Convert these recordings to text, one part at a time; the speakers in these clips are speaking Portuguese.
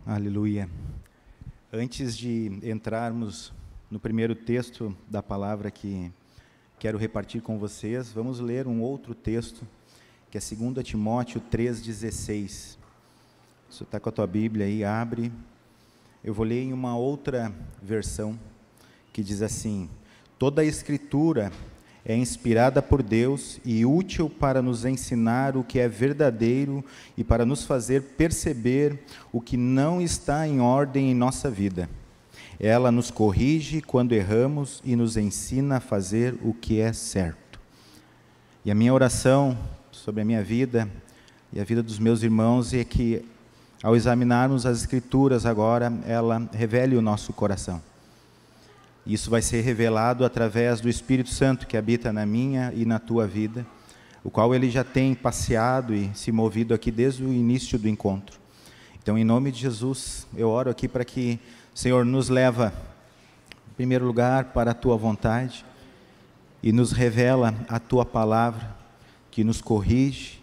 Aleluia. Antes de entrarmos no primeiro texto da palavra que quero repartir com vocês, vamos ler um outro texto, que é 2 Timóteo 3,16. Se você está com a tua Bíblia aí, abre. Eu vou ler em uma outra versão, que diz assim: toda a Escritura é inspirada por Deus e útil para nos ensinar o que é verdadeiro e para nos fazer perceber o que não está em ordem em nossa vida. Ela nos corrige quando erramos e nos ensina a fazer o que é certo. E a minha oração sobre a minha vida e a vida dos meus irmãos é que, ao examinarmos as Escrituras agora, ela revele o nosso coração. Isso vai ser revelado através do Espírito Santo que habita na minha e na tua vida, o qual ele já tem passeado e se movido aqui desde o início do encontro. Então, em nome de Jesus, eu oro aqui para que o Senhor nos leva, em primeiro lugar, para a tua vontade e nos revela a tua palavra, que nos corrige,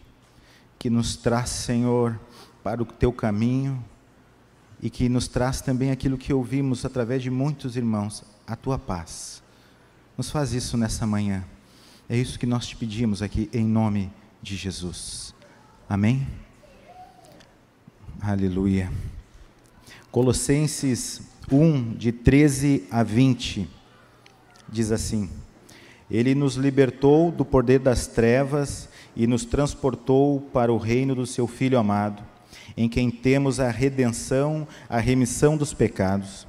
que nos traz, Senhor, para o teu caminho e que nos traz também aquilo que ouvimos através de muitos irmãos, a tua paz. Nos faz isso nessa manhã. É isso que nós te pedimos aqui em nome de Jesus. Amém? Aleluia. Colossenses 1, de 13 a 20, diz assim: Ele nos libertou do poder das trevas e nos transportou para o reino do seu Filho amado, em quem temos a redenção, a remissão dos pecados.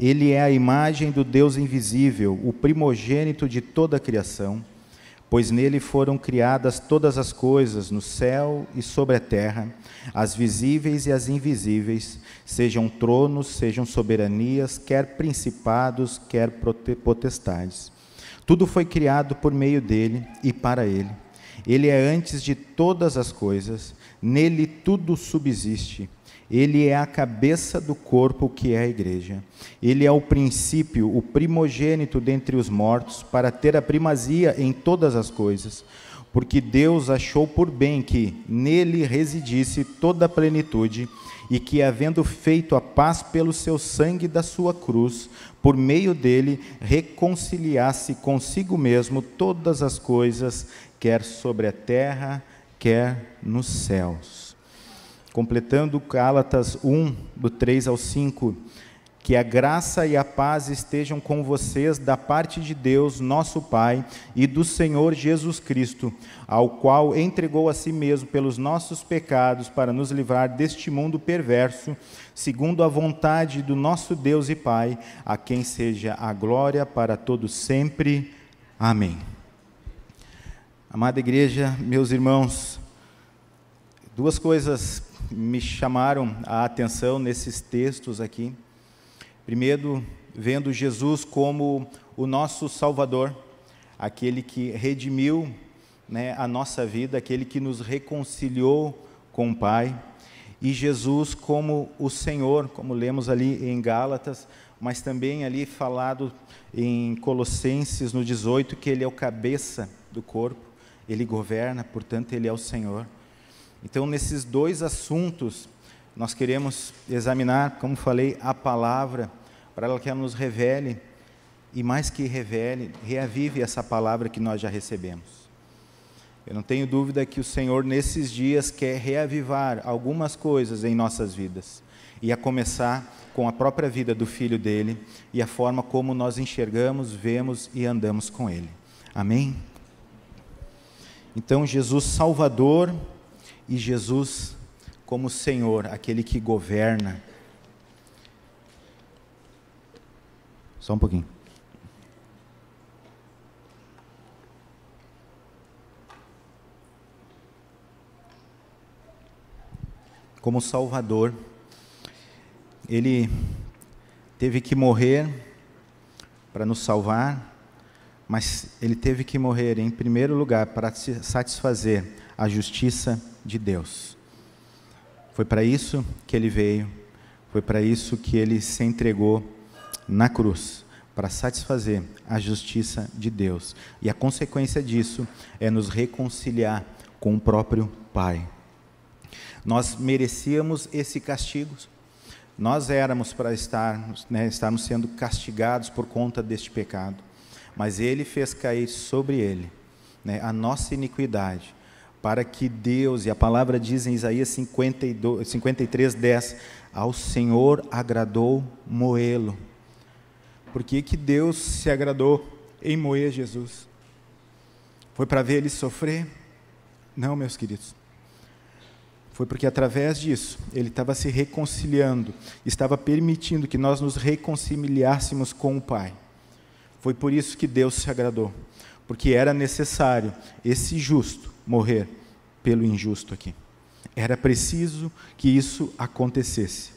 Ele é a imagem do Deus invisível, o primogênito de toda a criação, pois nele foram criadas todas as coisas, no céu e sobre a terra, as visíveis e as invisíveis, sejam tronos, sejam soberanias, quer principados, quer potestades. Tudo foi criado por meio dele e para ele. Ele é antes de todas as coisas, nele tudo subsiste. Ele é a cabeça do corpo, que é a igreja. Ele é o princípio, o primogênito dentre os mortos, para ter a primazia em todas as coisas, porque Deus achou por bem que nele residisse toda a plenitude, e que, havendo feito a paz pelo seu sangue da sua cruz, por meio dele reconciliasse consigo mesmo todas as coisas, quer sobre a terra, quer nos céus. Completando Gálatas 1, do 3 ao 5, que a graça e a paz estejam com vocês da parte de Deus, nosso Pai, e do Senhor Jesus Cristo, ao qual entregou a si mesmo pelos nossos pecados para nos livrar deste mundo perverso, segundo a vontade do nosso Deus e Pai, a quem seja a glória para todos sempre. Amém. Amada igreja, meus irmãos, duas coisas me chamaram a atenção nesses textos aqui. Primeiro, vendo Jesus como o nosso Salvador, aquele que redimiu, a nossa vida, aquele que nos reconciliou com o Pai, e Jesus como o Senhor, como lemos ali em Gálatas, mas também ali falado em Colossenses no 18, que Ele é o cabeça do corpo, Ele governa, portanto Ele é o Senhor. Então, nesses dois assuntos, nós queremos examinar, como falei, a palavra, para ela que ela nos revele, e mais que revele, reavive essa palavra que nós já recebemos. Eu não tenho dúvida que o Senhor, nesses dias, quer reavivar algumas coisas em nossas vidas, e a começar com a própria vida do Filho dele, e a forma como nós enxergamos, vemos e andamos com Ele. Amém? Então, Jesus Salvador e Jesus como Senhor, aquele que governa. Só um pouquinho. Como Salvador, Ele teve que morrer para nos salvar, mas Ele teve que morrer em primeiro lugar para satisfazer a justiça de Deus. Foi para isso que Ele veio, foi para isso que Ele se entregou na cruz, para satisfazer a justiça de Deus. E a consequência disso é nos reconciliar com o próprio Pai. Nós merecíamos esse castigo, Nós éramos para estarmos sendo castigados por conta deste pecado, mas ele fez cair sobre ele, a nossa iniquidade, para que Deus, e a palavra diz em Isaías 53:10, ao Senhor agradou moê-lo. Por que Deus se agradou em moer Jesus? Foi para ver ele sofrer? Não, meus queridos. Foi porque através disso, ele estava se reconciliando, estava permitindo que nós nos reconciliássemos com o Pai. Foi por isso que Deus se agradou, porque era necessário esse justo morrer pelo injusto aqui. Era preciso que isso acontecesse.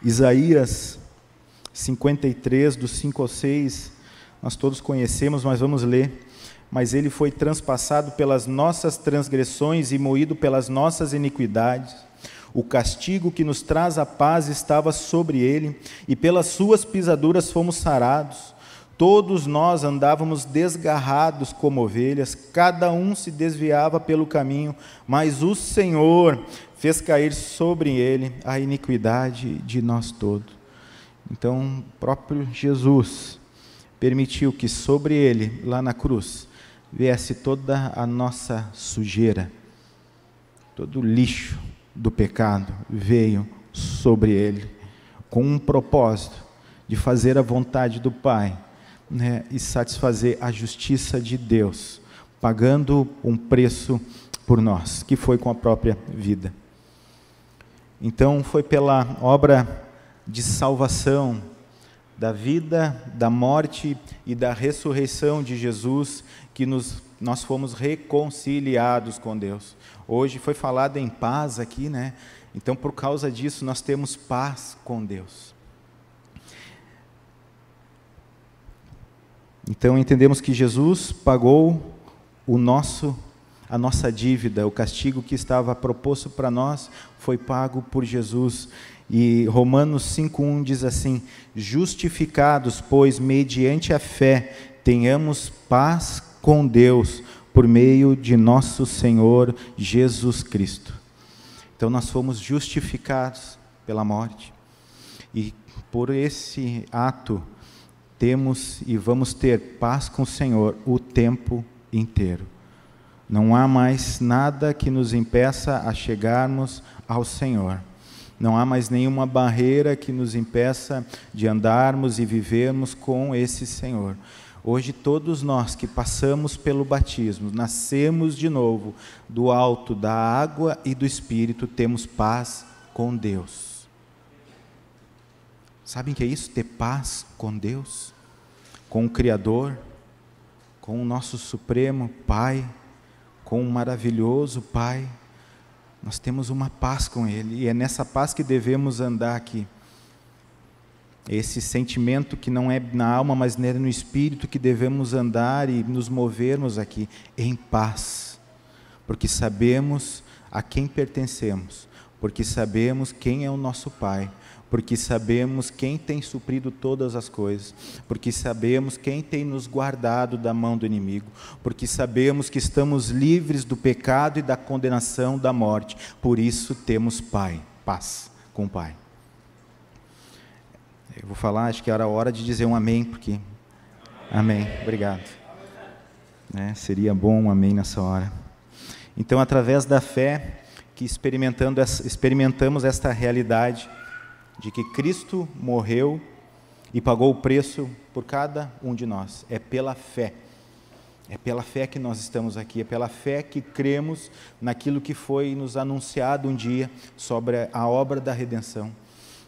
Isaías 53, do 5 ao 6, nós todos conhecemos, mas vamos ler. Mas ele foi transpassado pelas nossas transgressões e moído pelas nossas iniquidades. O castigo que nos traz a paz estava sobre ele, e pelas suas pisaduras fomos sarados. Todos nós andávamos desgarrados como ovelhas, cada um se desviava pelo caminho, mas o Senhor fez cair sobre ele a iniquidade de nós todos. Então, o próprio Jesus permitiu que sobre ele, lá na cruz, viesse toda a nossa sujeira, todo o lixo do pecado veio sobre ele, com um propósito de fazer a vontade do Pai, e satisfazer a justiça de Deus, pagando um preço por nós, que foi com a própria vida. Então foi pela obra de salvação, da vida, da morte e da ressurreição de Jesus, que nós fomos reconciliados com Deus. Hoje foi falado em paz aqui, Então, por causa disso, nós temos paz com Deus. Então, entendemos que Jesus pagou a nossa dívida, o castigo que estava proposto para nós foi pago por Jesus. E Romanos 5:1 diz assim: justificados, pois, mediante a fé, tenhamos paz com Deus, por meio de nosso Senhor Jesus Cristo. Então, nós fomos justificados pela morte, e por esse ato, temos e vamos ter paz com o Senhor o tempo inteiro. Não há mais nada que nos impeça a chegarmos ao Senhor. Não há mais nenhuma barreira que nos impeça de andarmos e vivermos com esse Senhor. Hoje, todos nós que passamos pelo batismo, nascemos de novo do alto da água e do Espírito, temos paz com Deus. Sabem o que é isso? Ter paz com Deus, com o Criador, com o nosso Supremo Pai, com o maravilhoso Pai. Nós temos uma paz com Ele, e é nessa paz que devemos andar aqui. Esse sentimento que não é na alma, mas no Espírito, que devemos andar e nos movermos aqui, em paz. Porque sabemos a quem pertencemos, porque sabemos quem é o nosso Pai, porque sabemos quem tem suprido todas as coisas, porque sabemos quem tem nos guardado da mão do inimigo, porque sabemos que estamos livres do pecado e da condenação da morte. Por isso temos paz com o Pai. Eu vou falar, acho que era a hora de dizer um amém, porque... Amém, obrigado. Seria bom um amém nessa hora. Então, através da fé, que experimentamos esta realidade, de que Cristo morreu e pagou o preço por cada um de nós. É pela fé que nós estamos aqui, é pela fé que cremos naquilo que foi nos anunciado um dia sobre a obra da redenção.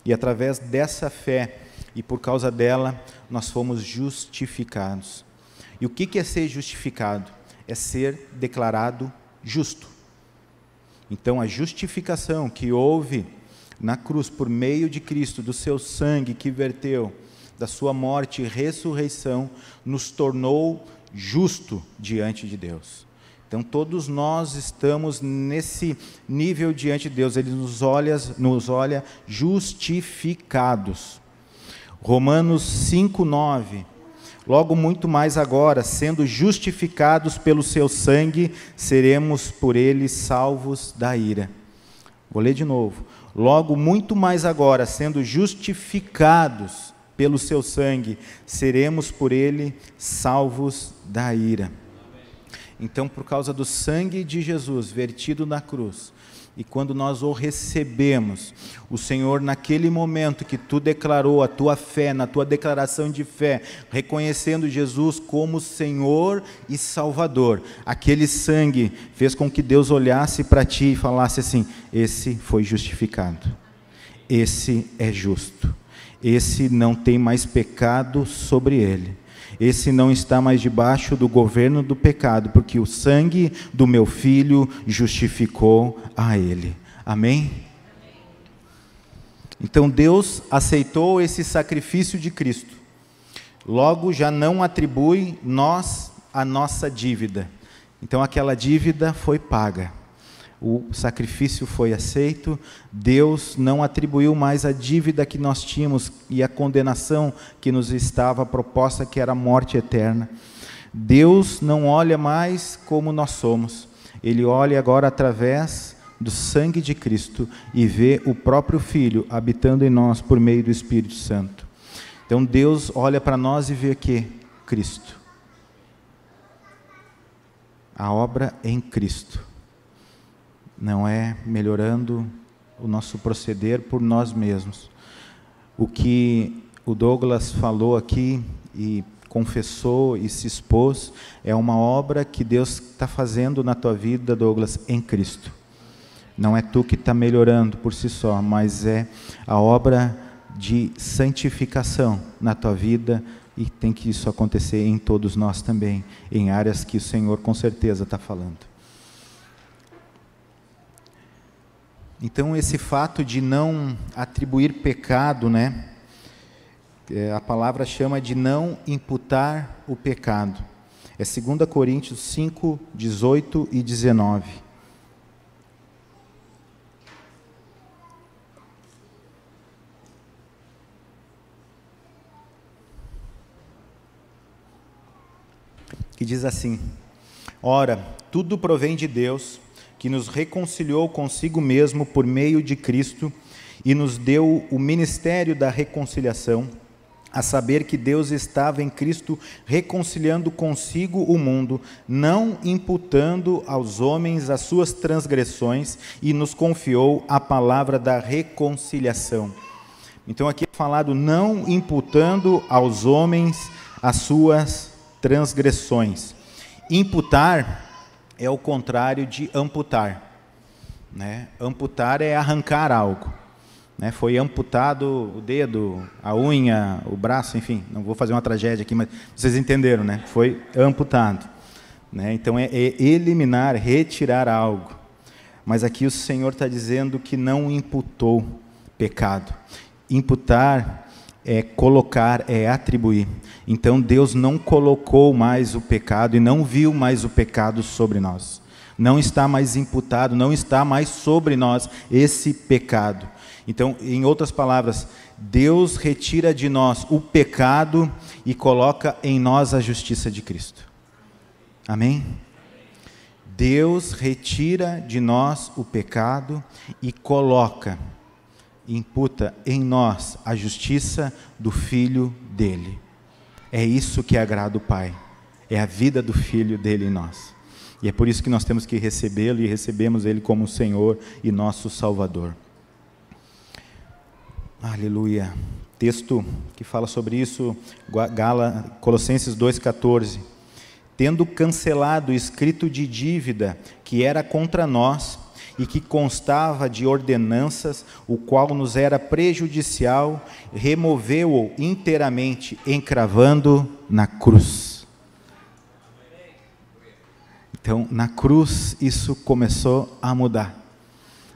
E através dessa fé, e por causa dela, nós fomos justificados. E o que é ser justificado? É ser declarado justo. Então, a justificação que houve na cruz, por meio de Cristo, do seu sangue que verteu, da sua morte e ressurreição, nos tornou justo diante de Deus. Então, todos nós estamos nesse nível diante de Deus. Ele nos olha justificados. Romanos 5:9. Logo muito mais agora, sendo justificados pelo seu sangue, seremos por ele salvos da ira. Vou ler de novo. Logo, muito mais agora, sendo justificados pelo seu sangue, seremos por ele salvos da ira. Então, por causa do sangue de Jesus vertido na cruz, e quando nós o recebemos, o Senhor, naquele momento que tu declarou a tua fé, na tua declaração de fé, reconhecendo Jesus como Senhor e Salvador, aquele sangue fez com que Deus olhasse para ti e falasse assim: esse foi justificado, esse é justo, esse não tem mais pecado sobre ele. Esse não está mais debaixo do governo do pecado, porque o sangue do meu filho justificou a ele. Amém? Então Deus aceitou esse sacrifício de Cristo. Logo já não atribui nós a nossa dívida. Então aquela dívida foi paga. O sacrifício foi aceito, Deus não atribuiu mais a dívida que nós tínhamos e a condenação que nos estava proposta, que era a morte eterna. Deus não olha mais como nós somos, Ele olha agora através do sangue de Cristo e vê o próprio Filho habitando em nós por meio do Espírito Santo. Então Deus olha para nós e vê que Cristo, a obra em Cristo. Não é melhorando o nosso proceder por nós mesmos. O que o Douglas falou aqui e confessou e se expôs é uma obra que Deus está fazendo na tua vida, Douglas, em Cristo. Não é tu que está melhorando por si só, mas é a obra de santificação na tua vida, e tem que isso acontecer em todos nós também, em áreas que o Senhor com certeza está falando. Então, esse fato de não atribuir pecado, né? A palavra chama de não imputar o pecado. É 2 Coríntios 5, 18 e 19. Que diz assim: ora, tudo provém de Deus, que nos reconciliou consigo mesmo por meio de Cristo e nos deu o ministério da reconciliação, a saber que Deus estava em Cristo reconciliando consigo o mundo, não imputando aos homens as suas transgressões, e nos confiou a palavra da reconciliação. Então aqui é falado não imputando aos homens as suas transgressões. Imputar é o contrário de amputar, né? Amputar é arrancar algo, né? Foi amputado o dedo, a unha, o braço, enfim, não vou fazer uma tragédia aqui, mas vocês entenderam, né? Foi amputado, né? Então é eliminar, retirar algo. Mas aqui o Senhor está dizendo que não imputou pecado. Imputar é colocar, é atribuir. Então Deus não colocou mais o pecado e não viu mais o pecado sobre nós. Não está mais imputado, não está mais sobre nós esse pecado. Então, em outras palavras, Deus retira de nós o pecado e coloca em nós a justiça de Cristo. Amém? Deus retira de nós o pecado e coloca, imputa em nós a justiça do Filho dele. É isso que agrada o Pai, é a vida do Filho dele em nós. E é por isso que nós temos que recebê-lo, e recebemos ele como Senhor e nosso Salvador. Aleluia. Texto que fala sobre isso, Colossenses 2,14. Tendo cancelado o escrito de dívida que era contra nós, e que constava de ordenanças, o qual nos era prejudicial, removeu-o inteiramente, encravando na cruz. Então, na cruz, isso começou a mudar.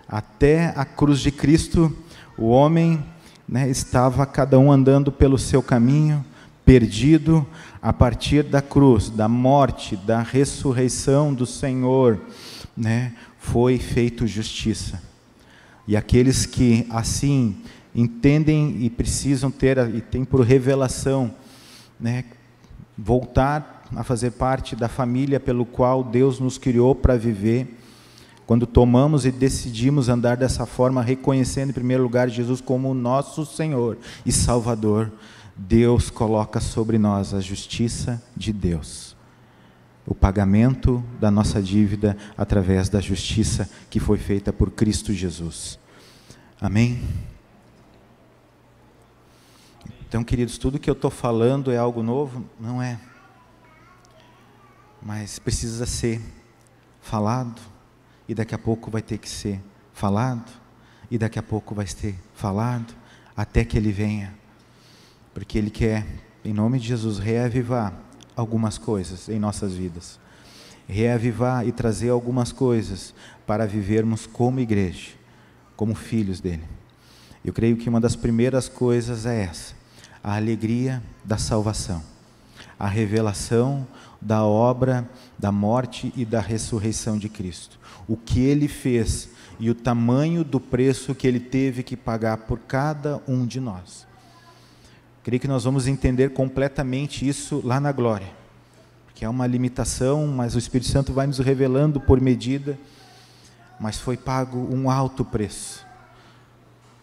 Até a cruz de Cristo, o homem, né, estava cada um andando pelo seu caminho, perdido. A partir da cruz, da morte, da ressurreição do Senhor, né, foi feito justiça. E aqueles que assim entendem e precisam ter, e tem por revelação, né, voltar a fazer parte da família pelo qual Deus nos criou para viver, quando tomamos e decidimos andar dessa forma, reconhecendo em primeiro lugar Jesus como o nosso Senhor e Salvador, Deus coloca sobre nós a justiça de Deus, o pagamento da nossa dívida através da justiça que foi feita por Cristo Jesus. Amém? Então, queridos, tudo que eu estou falando é algo novo? Não é. Mas precisa ser falado, e daqui a pouco vai ter que ser falado, e daqui a pouco vai ser falado, até que Ele venha, porque Ele quer, em nome de Jesus, reavivar algumas coisas em nossas vidas, reavivar e trazer algumas coisas para vivermos como igreja, como filhos dEle. Eu creio que uma das primeiras coisas é essa, a alegria da salvação, a revelação da obra, da morte e da ressurreição de Cristo. O que Ele fez e o tamanho do preço que Ele teve que pagar por cada um de nós. Creio que nós vamos entender completamente isso lá na glória, porque é uma limitação, mas o Espírito Santo vai nos revelando por medida, mas foi pago um alto preço.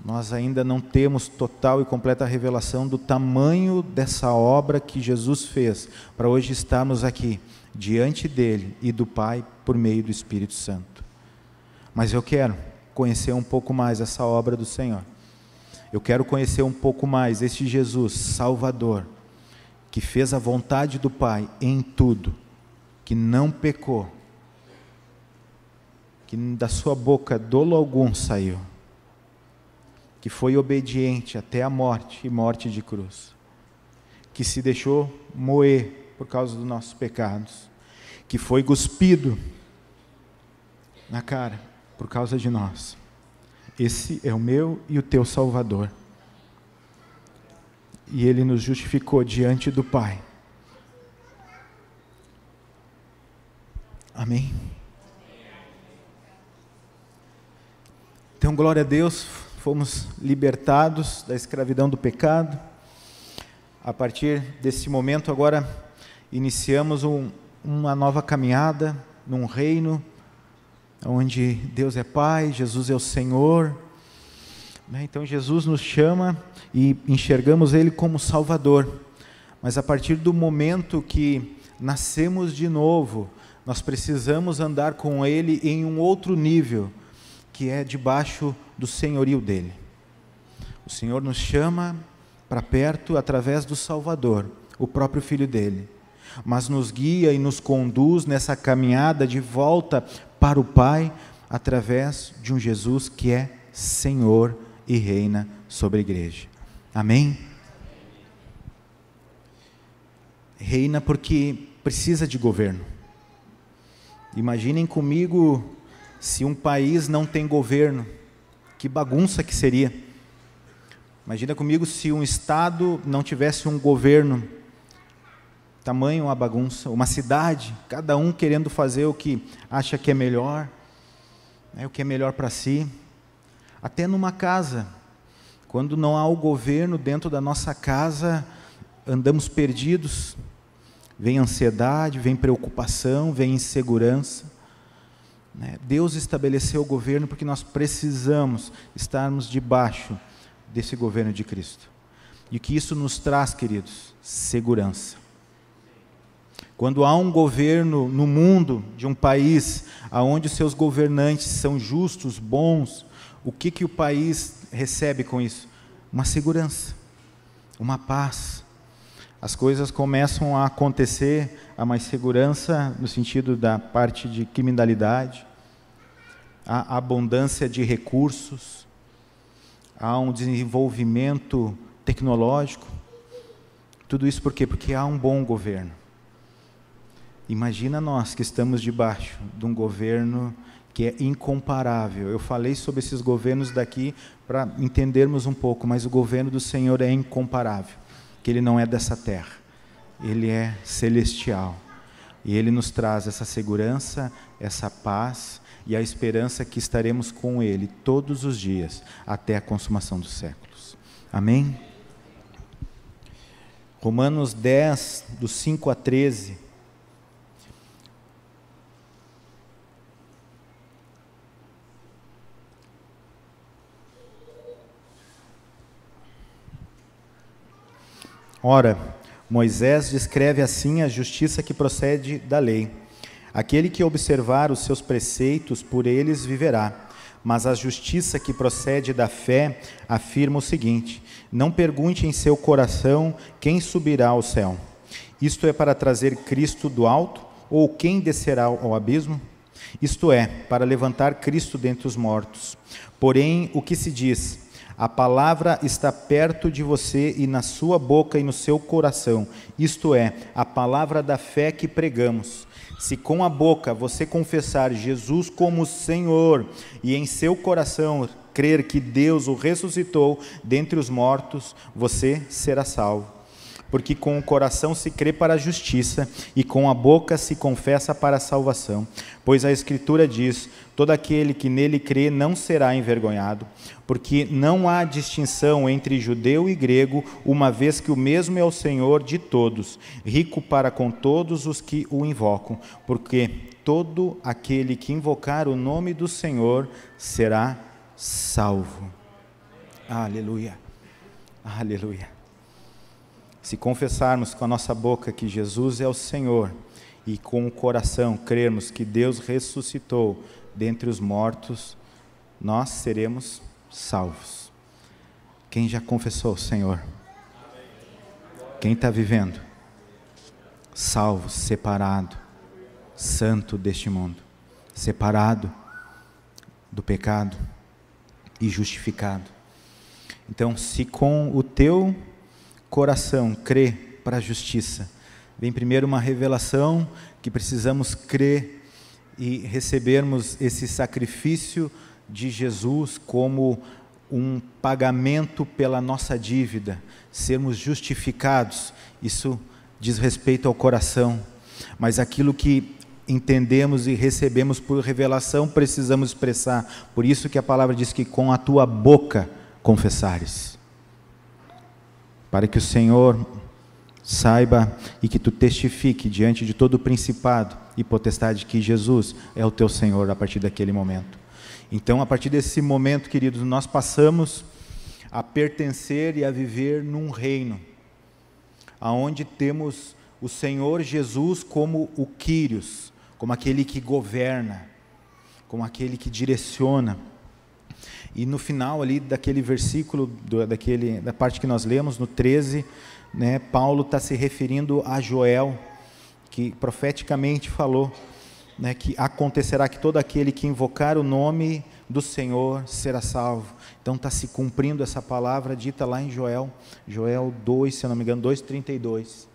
Nós ainda não temos total e completa revelação do tamanho dessa obra que Jesus fez, para hoje estarmos aqui, diante dEle e do Pai, por meio do Espírito Santo. Mas eu quero conhecer um pouco mais essa obra do Senhor. Eu quero conhecer um pouco mais este Jesus, Salvador, que fez a vontade do Pai em tudo, que não pecou, que da sua boca dolo algum saiu, que foi obediente até a morte e morte de cruz, que se deixou moer por causa dos nossos pecados, que foi cuspido na cara por causa de nós. Esse é o meu e o teu Salvador. E Ele nos justificou diante do Pai. Amém? Então, glória a Deus, fomos libertados da escravidão do pecado. A partir desse momento, agora, iniciamos uma nova caminhada num reino onde Deus é Pai, Jesus é o Senhor. Então Jesus nos chama e enxergamos Ele como Salvador. Mas a partir do momento que nascemos de novo, nós precisamos andar com Ele em um outro nível, que é debaixo do senhorio dEle. O Senhor nos chama para perto através do Salvador, o próprio Filho dEle, mas nos guia e nos conduz nessa caminhada de volta para o Pai, através de um Jesus que é Senhor e reina sobre a igreja. Amém? Reina porque precisa de governo. Imaginem comigo se um país não tem governo, que bagunça que seria. Imagina comigo se um estado não tivesse um governo, tamanho uma bagunça. Uma cidade, cada um querendo fazer o que acha que é melhor, o que é melhor para si. Até numa casa, quando não há o governo dentro da nossa casa, andamos perdidos, vem ansiedade, vem preocupação, vem insegurança. Deus estabeleceu o governo porque nós precisamos estarmos debaixo desse governo de Cristo. E o que isso nos traz, queridos? Segurança. Quando há um governo no mundo de um país, onde os seus governantes são justos, bons, o que o país recebe com isso? Uma segurança, uma paz. As coisas começam a acontecer, há mais segurança no sentido da parte de criminalidade, há abundância de recursos, há um desenvolvimento tecnológico. Tudo isso por quê? Porque há um bom governo. Imagina nós que estamos debaixo de um governo que é incomparável. Eu falei sobre esses governos daqui para entendermos um pouco, mas o governo do Senhor é incomparável, que Ele não é dessa terra, Ele é celestial. E Ele nos traz essa segurança, essa paz e a esperança que estaremos com Ele todos os dias, até a consumação dos séculos. Amém? Romanos 10, do 5 a 13. Ora, Moisés descreve assim a justiça que procede da lei. Aquele que observar os seus preceitos, por eles viverá. Mas a justiça que procede da fé afirma o seguinte: não pergunte em seu coração quem subirá ao céu. Isto é para trazer Cristo do alto, ou quem descerá ao abismo? Isto é, para levantar Cristo dentre os mortos. Porém, o que se diz? A palavra está perto de você e na sua boca e no seu coração. Isto é, a palavra da fé que pregamos. Se com a boca você confessar Jesus como Senhor e em seu coração crer que Deus o ressuscitou dentre os mortos, você será salvo. Porque com o coração se crê para a justiça e com a boca se confessa para a salvação. Pois a Escritura diz: todo aquele que nele crê não será envergonhado, porque não há distinção entre judeu e grego, uma vez que o mesmo é o Senhor de todos, rico para com todos os que o invocam, porque todo aquele que invocar o nome do Senhor será salvo. Aleluia, aleluia. Se confessarmos com a nossa boca que Jesus é o Senhor e com o coração crermos que Deus ressuscitou dentre os mortos, nós seremos salvos. Quem já confessou o Senhor? Quem está vivendo? Salvo, separado, santo deste mundo, separado do pecado e justificado. Então, se com o teu coração crê para a justiça, vem primeiro uma revelação que precisamos crer e recebermos esse sacrifício de Jesus como um pagamento pela nossa dívida, sermos justificados. Isso diz respeito ao coração, mas aquilo que entendemos e recebemos por revelação precisamos expressar. Por isso que a palavra diz que com a tua boca confessares, para que o Senhor saiba e que tu testifique diante de todo o principado e potestade que Jesus é o teu Senhor a partir daquele momento. Então, a partir desse momento, queridos, nós passamos a pertencer e a viver num reino, aonde temos o Senhor Jesus como o Quírios, como aquele que governa, como aquele que direciona. E no final ali daquele versículo, da parte que nós lemos, no 13, né, Paulo está se referindo a Joel, que profeticamente falou, né, que acontecerá que todo aquele que invocar o nome do Senhor será salvo. Então está se cumprindo essa palavra dita lá em Joel 2, se eu não me engano, 2:32.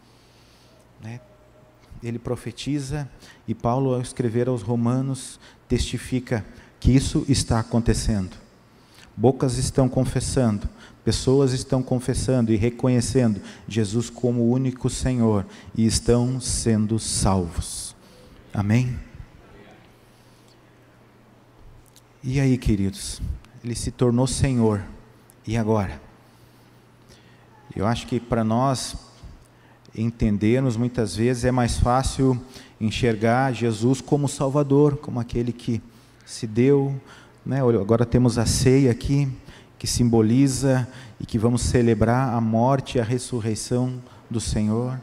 Né? Ele profetiza e Paulo, ao escrever aos Romanos, testifica que isso está acontecendo. Bocas estão confessando, pessoas estão confessando e reconhecendo Jesus como o único Senhor e estão sendo salvos. Amém? E aí, queridos, Ele se tornou Senhor, e agora? Eu acho que para nós entendermos, muitas vezes é mais fácil enxergar Jesus como Salvador, como aquele que se deu, né? Agora temos a ceia aqui, que simboliza e que vamos celebrar a morte e a ressurreição do Senhor,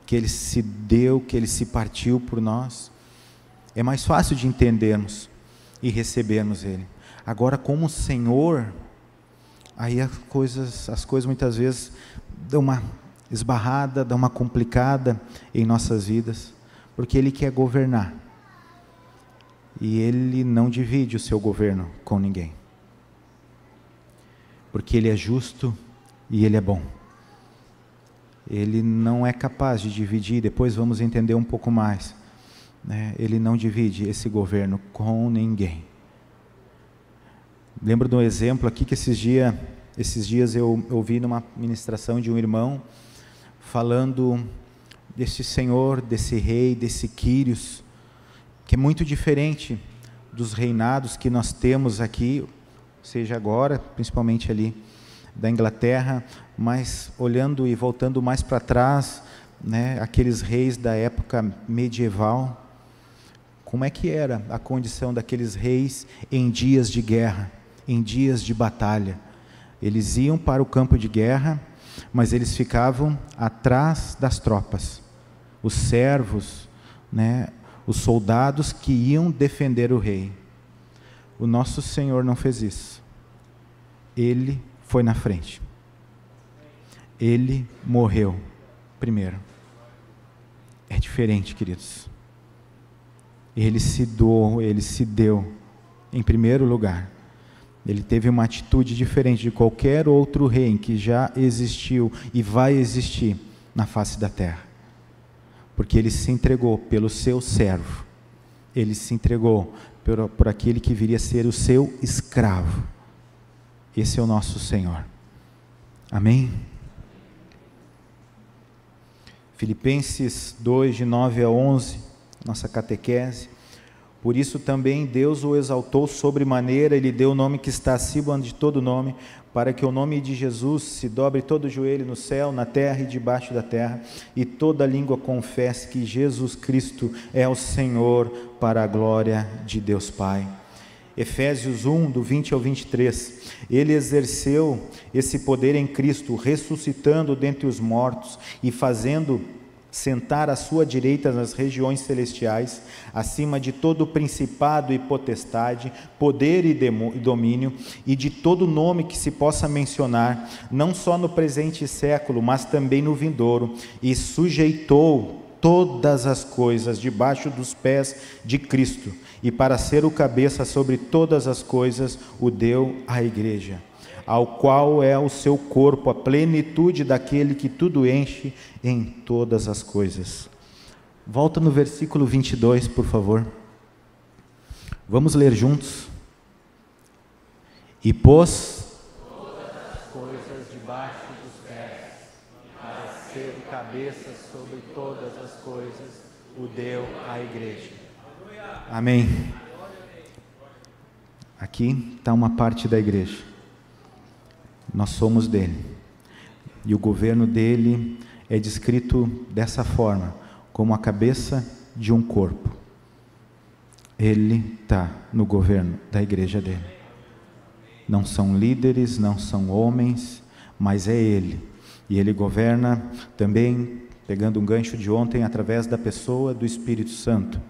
que Ele se deu, que Ele se partiu por nós. É mais fácil de entendermos e recebermos Ele. Agora, como Senhor, aí as coisas muitas vezes dão uma esbarrada, dão uma complicada em nossas vidas, porque Ele quer governar. E Ele não divide o seu governo com ninguém, porque Ele é justo e Ele é bom. Ele não é capaz de dividir, depois vamos entender um pouco mais, né? Ele não divide esse governo com ninguém. Lembro de um exemplo aqui que esses dias eu ouvi numa ministração de um irmão, falando desse Senhor, desse rei, desse Quírios, que é muito diferente dos reinados que nós temos aqui, seja agora, principalmente ali da Inglaterra, mas olhando e voltando mais para trás, né, aqueles reis da época medieval, como é que era a condição daqueles reis em dias de guerra, em dias de batalha? Eles iam para o campo de guerra mas eles ficavam atrás das tropas, os servos, né, os soldados que iam defender o rei. O nosso Senhor não fez isso. Ele foi na frente. Ele morreu primeiro. É diferente, queridos. Ele se doou, ele se deu em primeiro lugar. Ele teve uma atitude diferente de qualquer outro rei que já existiu e vai existir na face da terra. Porque ele se entregou pelo seu servo. Ele se entregou por aquele que viria a ser o seu escravo. Esse é o nosso Senhor. Amém? Filipenses 2, de 9 a 11, nossa catequese. Por isso também Deus o exaltou sobremaneira, e lhe deu o nome que está acima de todo nome, para que o nome de Jesus se dobre todo o joelho no céu, na terra e debaixo da terra, e toda língua confesse que Jesus Cristo é o Senhor, para a glória de Deus Pai. Efésios 1, do 20 ao 23, ele exerceu esse poder em Cristo, ressuscitando dentre os mortos e fazendo sentar à sua direita nas regiões celestiais, acima de todo principado e potestade, poder e domínio, e de todo nome que se possa mencionar, não só no presente século, mas também no vindouro, e sujeitou todas as coisas debaixo dos pés de Cristo, e para ser o cabeça sobre todas as coisas, o deu à igreja, ao qual é o seu corpo, a plenitude daquele que tudo enche em todas as coisas. Volta no versículo 22, por favor. Vamos ler juntos. E pôs todas as coisas debaixo dos pés, para ser o cabeça sobre todas as coisas, o deu à igreja. Amém. Aqui está uma parte da igreja. Nós somos dele, e o governo dele é descrito dessa forma, como a cabeça de um corpo. Ele está no governo da igreja dele. Não são líderes, não são homens, mas é ele, e ele governa também, pegando um gancho de ontem, através da pessoa do Espírito Santo.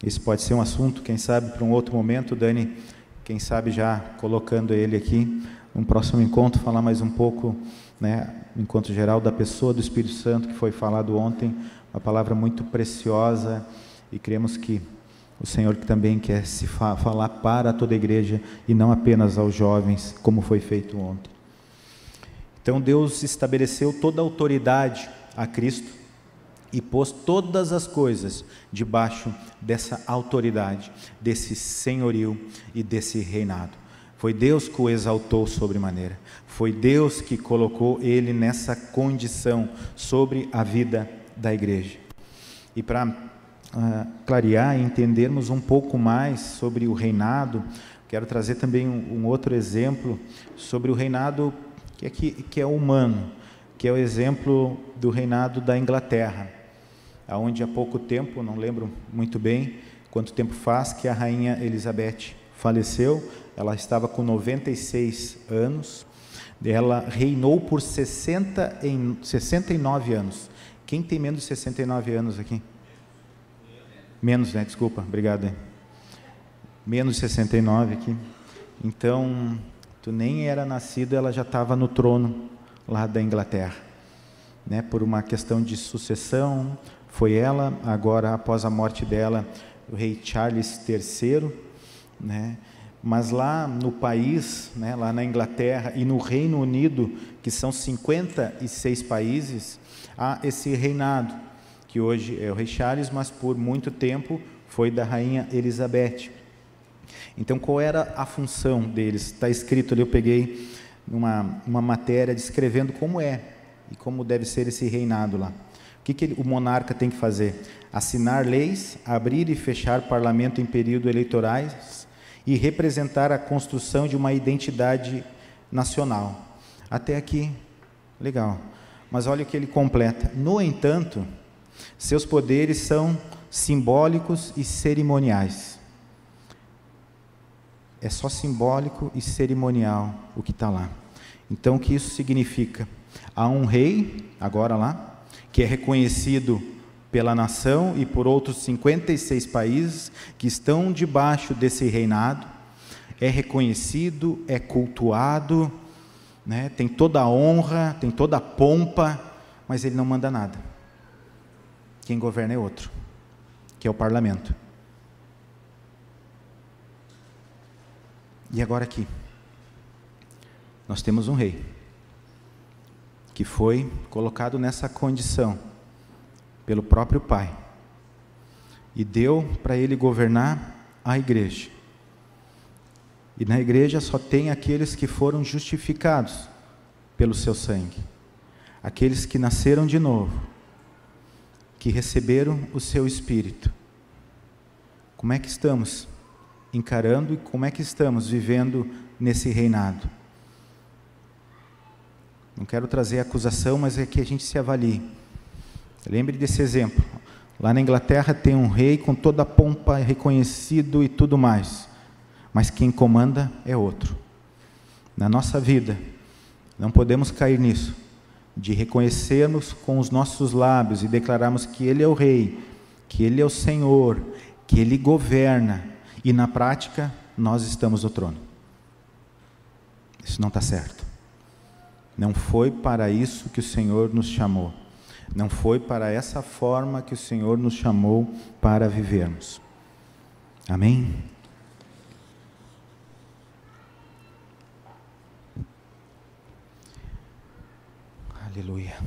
Esse pode ser um assunto, quem sabe, para um outro momento, Dani, quem sabe já colocando ele aqui, um próximo encontro, falar mais um pouco, né, encontro geral da pessoa do Espírito Santo, que foi falado ontem, uma palavra muito preciosa, e cremos que o Senhor também quer se falar para toda a igreja, e não apenas aos jovens, como foi feito ontem. Então Deus estabeleceu toda a autoridade a Cristo, e pôs todas as coisas debaixo dessa autoridade, desse senhorio e desse reinado. Foi Deus que o exaltou sobremaneira. Foi Deus que colocou ele nessa condição sobre a vida da igreja. E para clarear e entendermos um pouco mais sobre o reinado, quero trazer também um outro exemplo sobre o reinado que é humano, que é o exemplo do reinado da Inglaterra, onde há pouco tempo, não lembro muito bem quanto tempo faz, que a rainha Elizabeth faleceu. Ela estava com 96 anos, ela reinou por 69 anos. Quem tem menos de 69 anos aqui? Menos, né? Desculpa, obrigado. Menos de 69 aqui. Então, tu nem era nascido, ela já estava no trono lá da Inglaterra, né? Por uma questão de sucessão, foi ela. Agora, após a morte dela, o rei Charles III, né? Mas lá no país, né, lá na Inglaterra e no Reino Unido, que são 56 países, há esse reinado, que hoje é o rei Charles, mas por muito tempo foi da rainha Elizabeth. Então, qual era a função deles? Está escrito ali, eu peguei uma matéria descrevendo como é e como deve ser esse reinado lá. O que o monarca tem que fazer? Assinar leis, abrir e fechar parlamento em período eleitorais e representar a construção de uma identidade nacional. Até aqui, legal. Mas olha o que ele completa. No entanto, seus poderes são simbólicos e cerimoniais. É só simbólico e cerimonial o que está lá. Então, o que isso significa? Há um rei, agora lá, que é reconhecido pela nação e por outros 56 países que estão debaixo desse reinado, é reconhecido, é cultuado, né? Tem toda a honra, tem toda a pompa, mas ele não manda nada. Quem governa é outro, que é o parlamento. E agora aqui, nós temos um rei, que foi colocado nessa condição, pelo próprio Pai, e deu para ele governar a igreja. E na igreja só tem aqueles que foram justificados pelo seu sangue, aqueles que nasceram de novo, que receberam o seu Espírito. Como é que estamos encarando e como é que estamos vivendo nesse reinado? Não quero trazer acusação, mas é que a gente se avalie. Lembre desse exemplo. Lá na Inglaterra tem um rei com toda a pompa, reconhecido e tudo mais, mas quem comanda é outro. Na nossa vida, não podemos cair nisso, de reconhecermos com os nossos lábios e declararmos que Ele é o Rei, que Ele é o Senhor, que Ele governa, e na prática, nós estamos no trono. Isso não está certo. Não foi para isso que o Senhor nos chamou. Não foi para essa forma que o Senhor nos chamou para vivermos. Amém? Aleluia.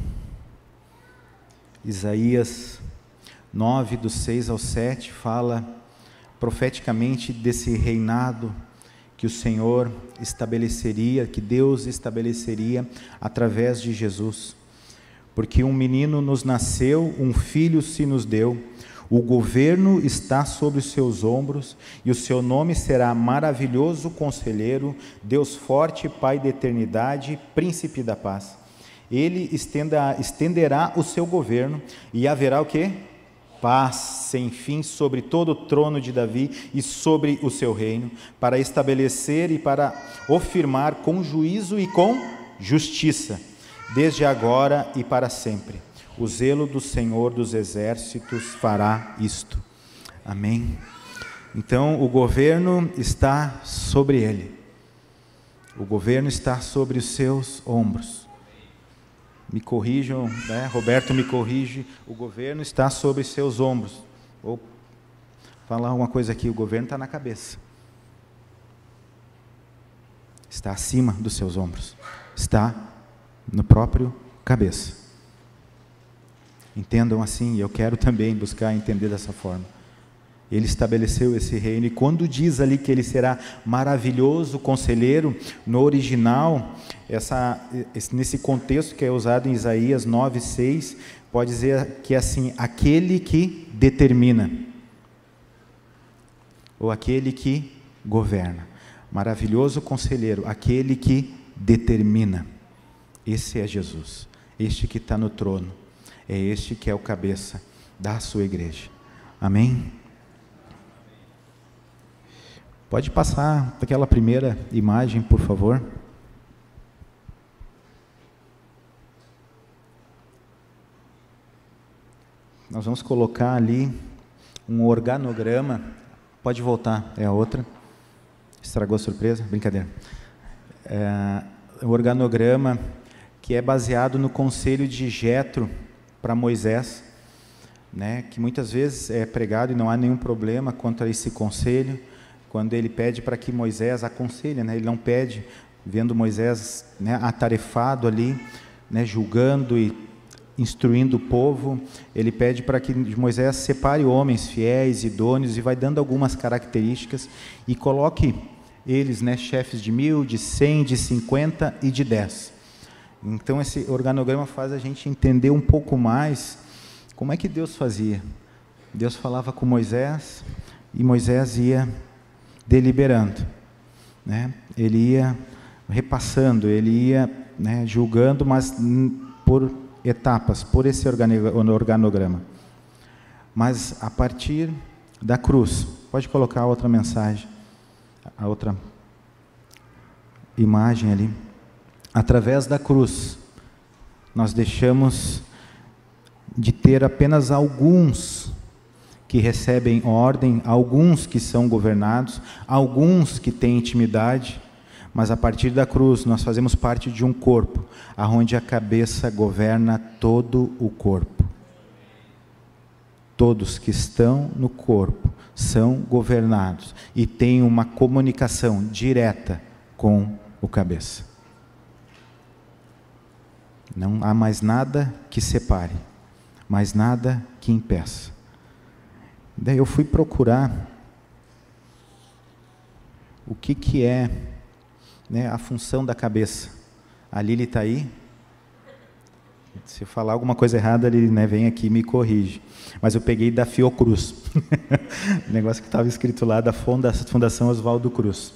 Isaías 9, do 6 ao 7, fala profeticamente desse reinado que o Senhor estabeleceria, que Deus estabeleceria através de Jesus. Porque um menino nos nasceu, um filho se nos deu, o governo está sobre os seus ombros, e o seu nome será Maravilhoso Conselheiro, Deus Forte, Pai da Eternidade, Príncipe da Paz. Ele estenderá o seu governo, e haverá o quê? Paz sem fim sobre todo o trono de Davi e sobre o seu reino, para estabelecer e para o firmar com juízo e com justiça, desde agora e para sempre. O zelo do Senhor dos Exércitos fará isto. Amém? Então, o governo está sobre ele. O governo está sobre os seus ombros. Me corrijam, né? Roberto me corrige, o governo está sobre seus ombros. Vou falar uma coisa aqui, o governo está na cabeça. Está acima dos seus ombros. Está no próprio cabeça. Entendam assim, e eu quero também buscar entender dessa forma. Ele estabeleceu esse reino, e quando diz ali que ele será maravilhoso conselheiro, no original, nesse contexto que é usado em Isaías 9:6, pode dizer que é assim, aquele que determina, ou aquele que governa. Maravilhoso conselheiro, aquele que determina. Esse é Jesus, este que está no trono, é este que é o cabeça da sua igreja. Amém? Pode passar aquela primeira imagem, por favor. Nós vamos colocar ali um organograma. Pode voltar, é a outra. Estragou a surpresa? Brincadeira. O organograma que é baseado no conselho de Jetro para Moisés, né, que muitas vezes é pregado e não há nenhum problema quanto a esse conselho, quando ele pede para que Moisés aconselhe, né, ele não pede, vendo Moisés, né, atarefado ali, né, julgando e instruindo o povo, ele pede para que Moisés separe homens fiéis, idôneos, e vai dando algumas características, e coloque eles, né, chefes de 1000, de 100, de 50 e de 10. Então esse organograma faz a gente entender um pouco mais como é que Deus fazia. Deus falava com Moisés, e Moisés ia deliberando, né? Ele ia repassando, ele ia, né, julgando, mas por etapas, por esse organograma. Mas a partir da cruz, pode colocar a outra mensagem, a outra imagem ali. Através da cruz, nós deixamos de ter apenas alguns que recebem ordem, alguns que são governados, alguns que têm intimidade, mas a partir da cruz nós fazemos parte de um corpo, onde a cabeça governa todo o corpo. Todos que estão no corpo são governados e têm uma comunicação direta com o cabeça. Não há mais nada que separe, mais nada que impeça. Daí eu fui procurar o que é, né, a função da cabeça. A Lili está aí. Se eu falar alguma coisa errada, ele, né, vem aqui e me corrige. Mas eu peguei da Fiocruz. O negócio que estava escrito lá da Fundação Oswaldo Cruz.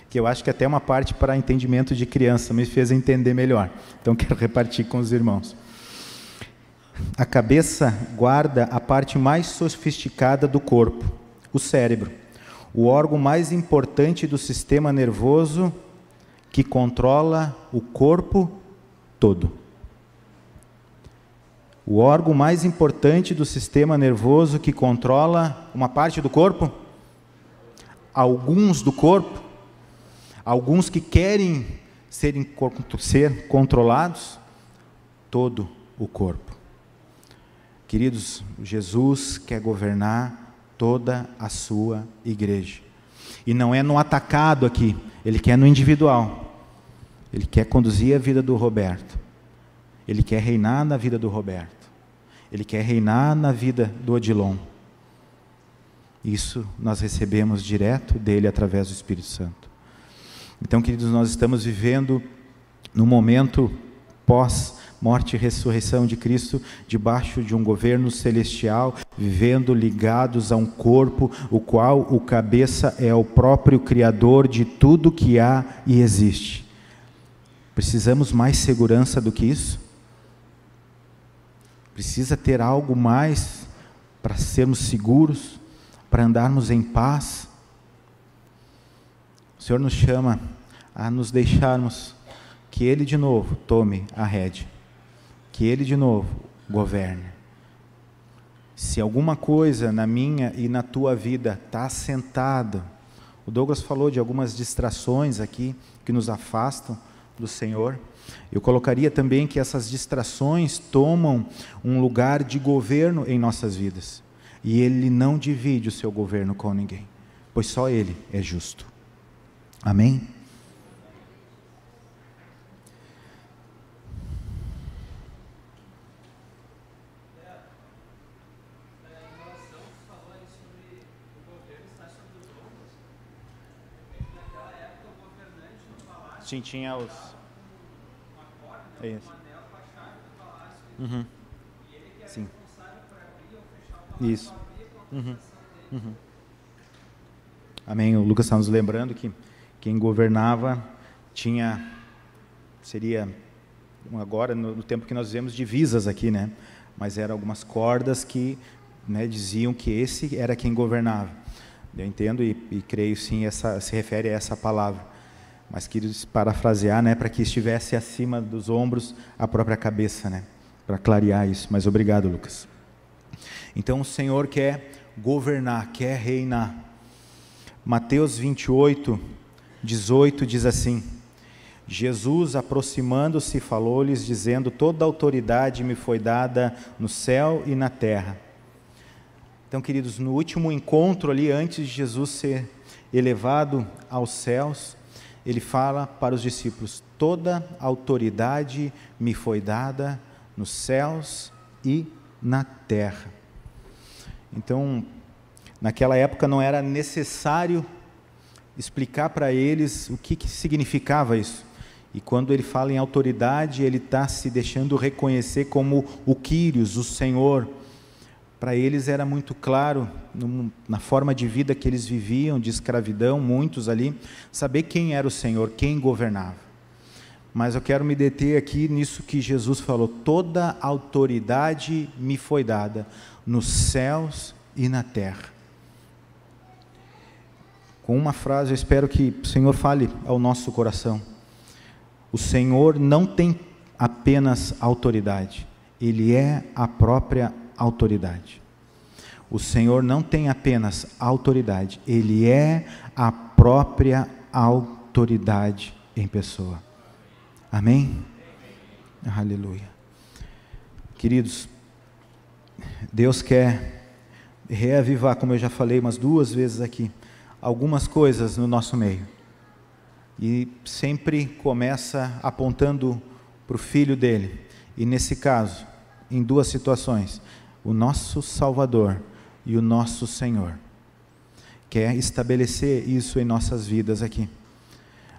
Que eu acho que até uma parte para entendimento de criança, me fez entender melhor. Então quero repartir com os irmãos. A cabeça guarda a parte mais sofisticada do corpo, o cérebro. O órgão mais importante do sistema nervoso que controla o corpo todo. O órgão mais importante do sistema nervoso que controla uma parte do corpo? Alguns do corpo? Alguns que querem ser controlados? Todo o corpo. Queridos, Jesus quer governar toda a sua igreja. E não é no atacado aqui, Ele quer no individual. Ele quer conduzir a vida do Roberto. Ele quer reinar na vida do Roberto. Ele quer reinar na vida do Odilon. Isso nós recebemos direto dele através do Espírito Santo. Então, queridos, nós estamos vivendo no momento pós-morte e ressurreição de Cristo, debaixo de um governo celestial, vivendo ligados a um corpo, o qual o cabeça é o próprio Criador de tudo que há e existe. Precisamos mais segurança do que isso? Precisa ter algo mais para sermos seguros, para andarmos em paz? O Senhor nos chama a nos deixarmos que Ele de novo tome a rédea, que Ele de novo governe. Se alguma coisa na minha e na tua vida está assentada, o Douglas falou de algumas distrações aqui que nos afastam do Senhor. Eu colocaria também que essas distrações tomam um lugar de governo em nossas vidas. E Ele não divide o seu governo com ninguém, pois só Ele é justo. Amém? Sim, tinha os... É isso. Uhum. Sim. Isso. Uhum. Uhum. Amém. O Lucas está nos lembrando que quem governava seria, agora no tempo que nós vivemos, divisas aqui, né? Mas eram algumas cordas que, né, diziam que esse era quem governava. Eu entendo e creio sim, se refere a essa palavra. Mas quis parafrasear, né, para que estivesse acima dos ombros a própria cabeça, né, para clarear isso. Mas obrigado, Lucas. Então o Senhor quer governar, quer reinar. Mateus 28, 18 diz assim: Jesus, aproximando-se, falou-lhes, dizendo: toda autoridade me foi dada no céu e na terra. Então, queridos, no último encontro ali, antes de Jesus ser elevado aos céus, Ele fala para os discípulos: toda autoridade me foi dada nos céus e na terra. Então, naquela época não era necessário explicar para eles o que significava isso. E quando ele fala em autoridade, ele está se deixando reconhecer como o Quírios, o Senhor. Para eles era muito claro, na forma de vida que eles viviam, de escravidão, muitos ali, saber quem era o Senhor, quem governava. Mas eu quero me deter aqui nisso que Jesus falou: toda autoridade me foi dada nos céus e na terra. Com uma frase, eu espero que o Senhor fale ao nosso coração: o Senhor não tem apenas autoridade, Ele é a própria autoridade. O Senhor não tem apenas autoridade, Ele é a própria autoridade em pessoa. Amém? Aleluia. Queridos, Deus quer reavivar, como eu já falei umas 2 vezes aqui, algumas coisas no nosso meio. E sempre começa apontando para o Filho dele. E nesse caso, em 2 situações, o nosso Salvador e o nosso Senhor. Quer estabelecer isso em nossas vidas aqui.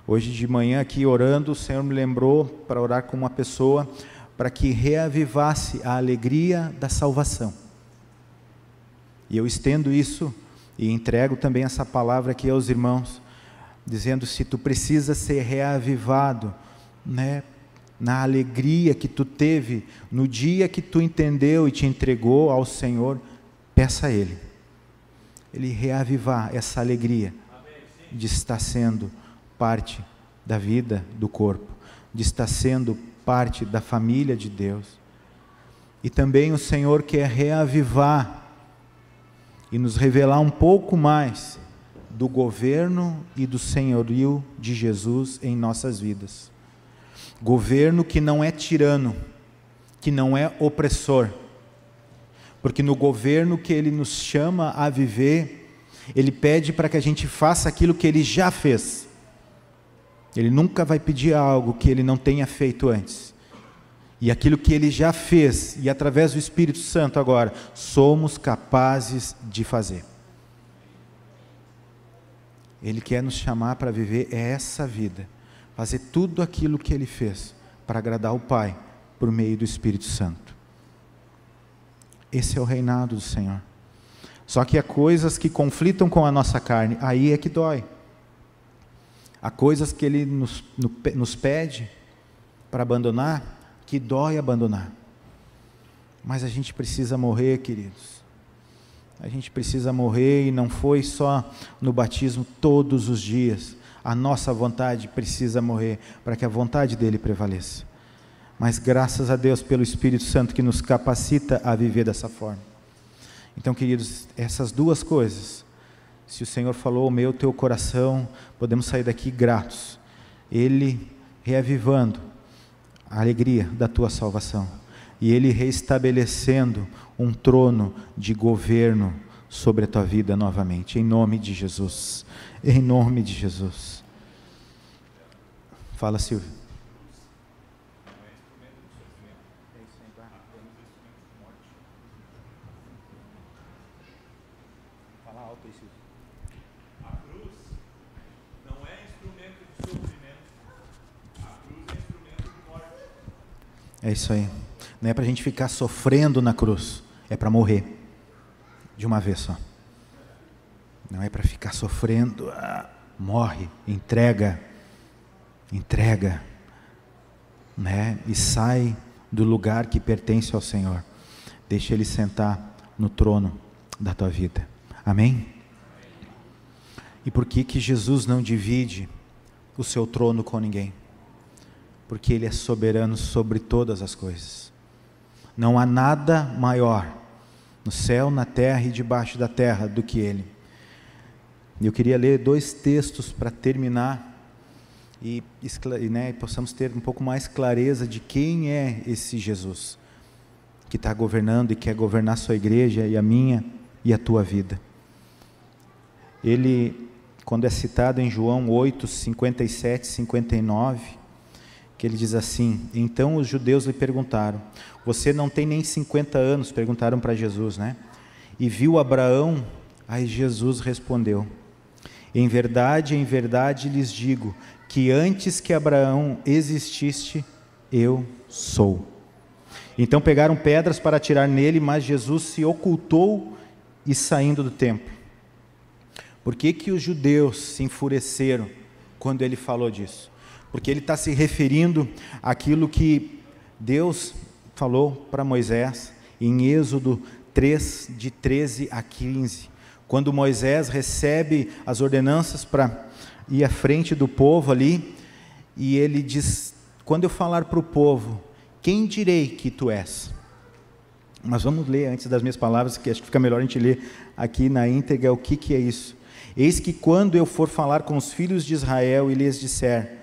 Hoje de manhã aqui orando, o Senhor me lembrou para orar com uma pessoa para que reavivasse a alegria da salvação. E eu estendo isso e entrego também essa palavra aqui aos irmãos, dizendo: se tu precisa ser reavivado, né, na alegria que tu teve no dia que tu entendeu e te entregou ao Senhor, peça a Ele reavivar essa alegria de estar sendo parte da vida do corpo, de estar sendo parte da família de Deus. E também o Senhor quer reavivar e nos revelar um pouco mais do governo e do senhorio de Jesus em nossas vidas. Governo que não é tirano, que não é opressor, porque no governo que Ele nos chama a viver, Ele pede para que a gente faça aquilo que Ele já fez. Ele nunca vai pedir algo que Ele não tenha feito antes. E aquilo que Ele já fez, e através do Espírito Santo agora, somos capazes de fazer. Ele quer nos chamar para viver essa vida, fazer tudo aquilo que Ele fez, para agradar o Pai, por meio do Espírito Santo. Esse é o reinado do Senhor. Só que há coisas que conflitam com a nossa carne, aí é que dói. Há coisas que Ele nos pede para abandonar, que dói abandonar. Mas a gente precisa morrer, queridos. A gente precisa morrer, e não foi só no batismo, todos os dias. A nossa vontade precisa morrer, para que a vontade dEle prevaleça. Mas graças a Deus pelo Espírito Santo que nos capacita a viver dessa forma. Então, queridos, essas 2 coisas, se o Senhor falou o meu, teu coração, podemos sair daqui gratos. Ele reavivando a alegria da tua salvação, e Ele reestabelecendo um trono de governo sobre a tua vida novamente, em nome de Jesus, em nome de Jesus. Fala, Silvio. A cruz não é instrumento de sofrimento, a cruz é instrumento de morte. É isso aí. Não é para a gente ficar sofrendo na cruz, é para morrer de uma vez só. Não é para ficar sofrendo, morre, entrega, né? E sai do lugar que pertence ao Senhor. Deixa Ele sentar no trono da tua vida. Amém? E por que Jesus não divide o seu trono com ninguém? Porque Ele é soberano sobre todas as coisas. Não há nada maior no céu, na terra e debaixo da terra do que Ele. Eu queria ler 2 textos para terminar e possamos ter um pouco mais clareza de quem é esse Jesus que está governando e quer governar a sua igreja e a minha e a tua vida. Ele, quando é citado em João 8, 57, 59, que ele diz assim: então os judeus lhe perguntaram, você não tem nem 50 anos, perguntaram para Jesus, né? E viu Abraão? Aí Jesus respondeu, em verdade lhes digo, que antes que Abraão existisse, eu sou. Então pegaram pedras para atirar nele, mas Jesus se ocultou e saindo do templo. Por que os judeus se enfureceram quando ele falou disso? Porque ele está se referindo àquilo que Deus falou para Moisés em Êxodo 3, de 13 a 15. Quando Moisés recebe as ordenanças para ir à frente do povo ali, e ele diz, quando eu falar para o povo quem direi que tu és? Mas vamos ler antes das minhas palavras, que acho que fica melhor a gente ler aqui na íntegra o que é isso. Eis que quando eu for falar com os filhos de Israel e lhes disser,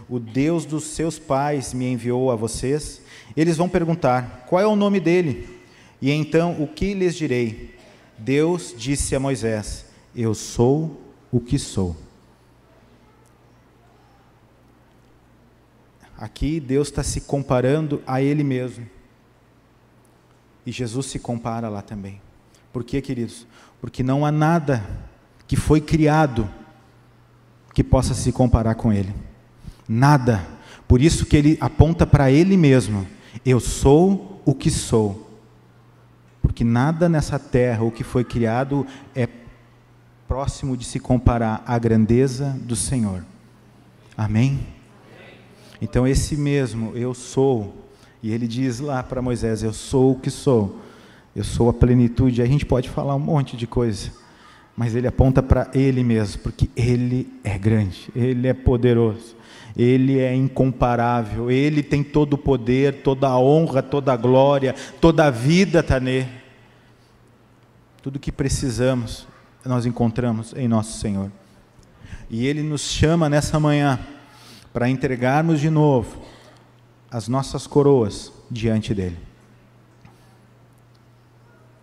o Deus dos seus pais me enviou a vocês, eles vão perguntar, qual é o nome dele? E então, o que lhes direi? Deus disse a Moisés, eu sou o que sou. Aqui Deus está se comparando a Ele mesmo. E Jesus se compara lá também. Por quê, queridos? Porque não há nada que foi criado que possa se comparar com Ele. Nada. Por isso que Ele aponta para Ele mesmo. Eu sou o que sou. Porque nada nessa terra, o que foi criado, é próximo de se comparar à grandeza do Senhor. Amém? Então esse mesmo, eu sou, e ele diz lá para Moisés, eu sou o que sou, eu sou a plenitude. A gente pode falar um monte de coisa, mas ele aponta para ele mesmo, porque ele é grande, ele é poderoso, ele é incomparável, ele tem todo o poder, toda a honra, toda a glória, toda a vida está nele. Tudo que precisamos, nós encontramos em nosso Senhor. E ele nos chama nessa manhã, para entregarmos de novo as nossas coroas diante dele.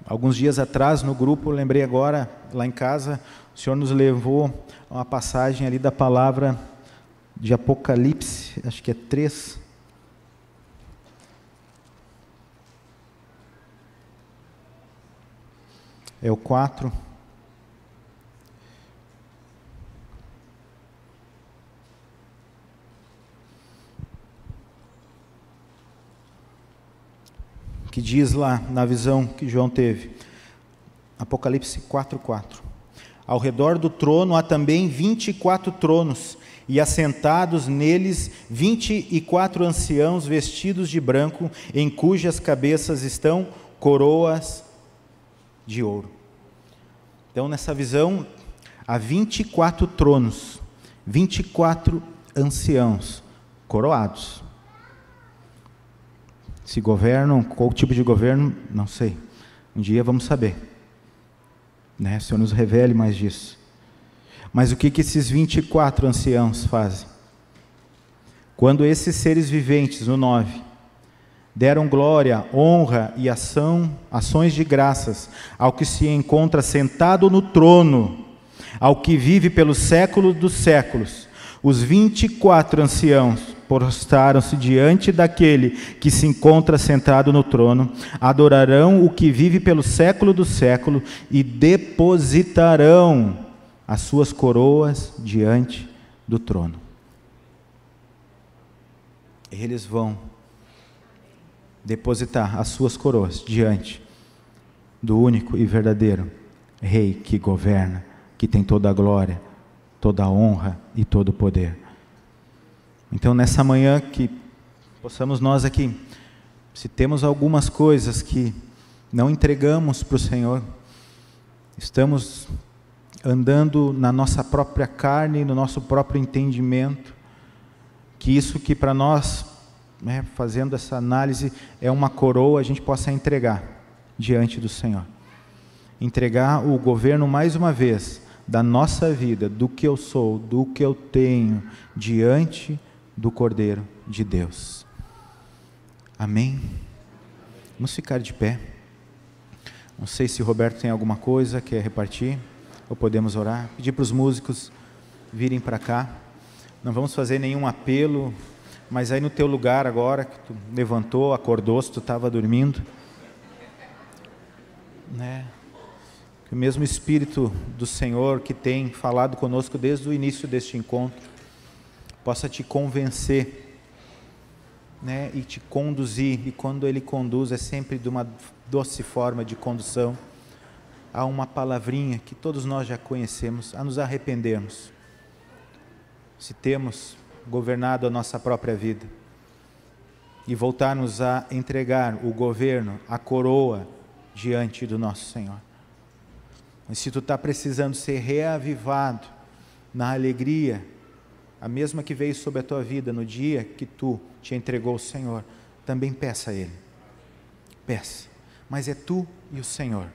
Alguns dias atrás no grupo, lembrei agora, lá em casa, o Senhor nos levou a uma passagem ali da palavra de Apocalipse, acho que é 3. É o 4. Que diz lá na visão que João teve, Apocalipse 4:4. Ao redor do trono há também 24 tronos, e assentados neles 24 anciãos vestidos de branco, em cujas cabeças estão coroas de ouro. Então nessa visão há 24 tronos, 24 anciãos coroados. Se governam, qual tipo de governo, não sei. Um dia vamos saber. Né? O Senhor nos revele mais disso. Mas o que esses 24 anciãos fazem? Quando esses seres viventes, no 9, deram glória, honra e ações de graças ao que se encontra sentado no trono, ao que vive pelo século dos séculos, os 24 anciãos prostraram-se diante daquele que se encontra sentado no trono, adorarão o que vive pelo século do século e depositarão as suas coroas diante do trono. Eles vão depositar as suas coroas diante do único e verdadeiro Rei que governa, que tem toda a glória, toda a honra e todo o poder. Então nessa manhã que possamos nós aqui, se temos algumas coisas que não entregamos para o Senhor, estamos andando na nossa própria carne, no nosso próprio entendimento, que isso que para nós, né, fazendo essa análise, é uma coroa, a gente possa entregar diante do Senhor. Entregar o governo mais uma vez da nossa vida, do que eu sou, do que eu tenho, diante do Cordeiro de Deus. Amém? Vamos ficar de pé. Não sei se o Roberto tem alguma coisa, quer repartir, ou podemos orar. Pedir para os músicos virem para cá. Não vamos fazer nenhum apelo, mas aí no teu lugar agora, que tu levantou, acordou, se tu estava dormindo, né? Que o mesmo Espírito do Senhor que tem falado conosco desde o início deste encontro, possa te convencer, né, e te conduzir, e quando Ele conduz é sempre de uma doce forma de condução, há uma palavrinha que todos nós já conhecemos, a nos arrependermos, se temos governado a nossa própria vida, e voltarmos a entregar o governo, a coroa, diante do nosso Senhor. Mas se tu está precisando ser reavivado na alegria, a mesma que veio sobre a tua vida no dia que tu te entregou ao Senhor, também peça a Ele. Peça. Mas é tu e o Senhor.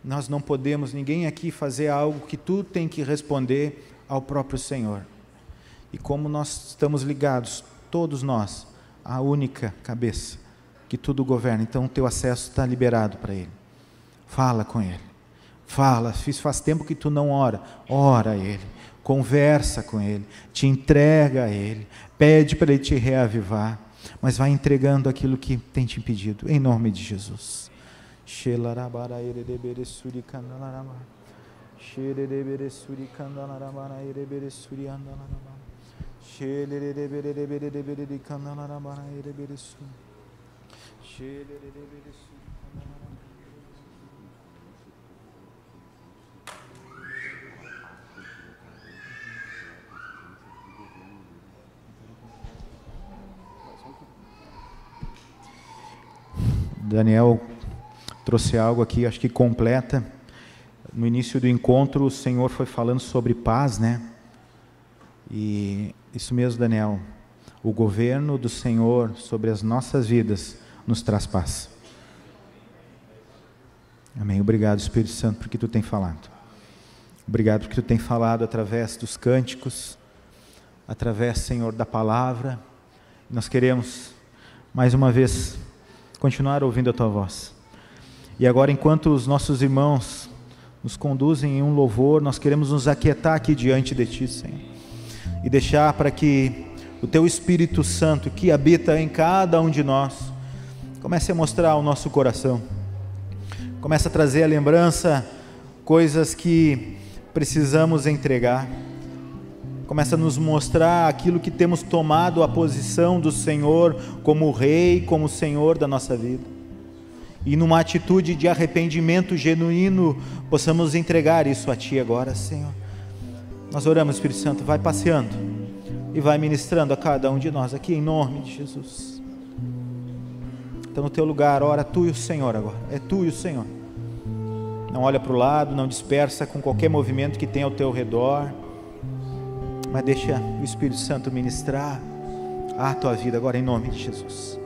Nós não podemos, ninguém aqui, fazer algo que tu tem que responder ao próprio Senhor. E como nós estamos ligados, todos nós, à única cabeça que tudo governa, então o teu acesso está liberado para Ele. Fala com Ele. Fala, faz tempo que tu não ora. Ora a Ele. Conversa com Ele. Te entrega a Ele. Pede para Ele te reavivar. Mas vai entregando aquilo que tem te impedido. Em nome de Jesus. Daniel trouxe algo aqui, acho que completa. No início do encontro, o Senhor foi falando sobre paz, né? E isso mesmo, Daniel. O governo do Senhor sobre as nossas vidas nos traz paz. Amém. Obrigado, Espírito Santo, porque tu tem falado. Obrigado porque tu tem falado através dos cânticos, através, Senhor, da palavra. Nós queremos, mais uma vez, continuar ouvindo a tua voz. E agora, enquanto os nossos irmãos nos conduzem em um louvor, nós queremos nos aquietar aqui diante de ti, Senhor, e deixar para que o teu Espírito Santo, que habita em cada um de nós, comece a mostrar ao nosso coração, comece a trazer à lembrança coisas que precisamos entregar, comece a nos mostrar aquilo que temos tomado a posição do Senhor como Rei, como Senhor da nossa vida, e numa atitude de arrependimento genuíno, possamos entregar isso a Ti agora, Senhor. Nós oramos, Espírito Santo, vai passeando e vai ministrando a cada um de nós aqui, em nome de Jesus. Então, no teu lugar, ora tu e o Senhor agora, é tu e o Senhor. Não olha para o lado, não dispersa com qualquer movimento que tenha ao teu redor, mas deixa o Espírito Santo ministrar a tua vida agora, em nome de Jesus.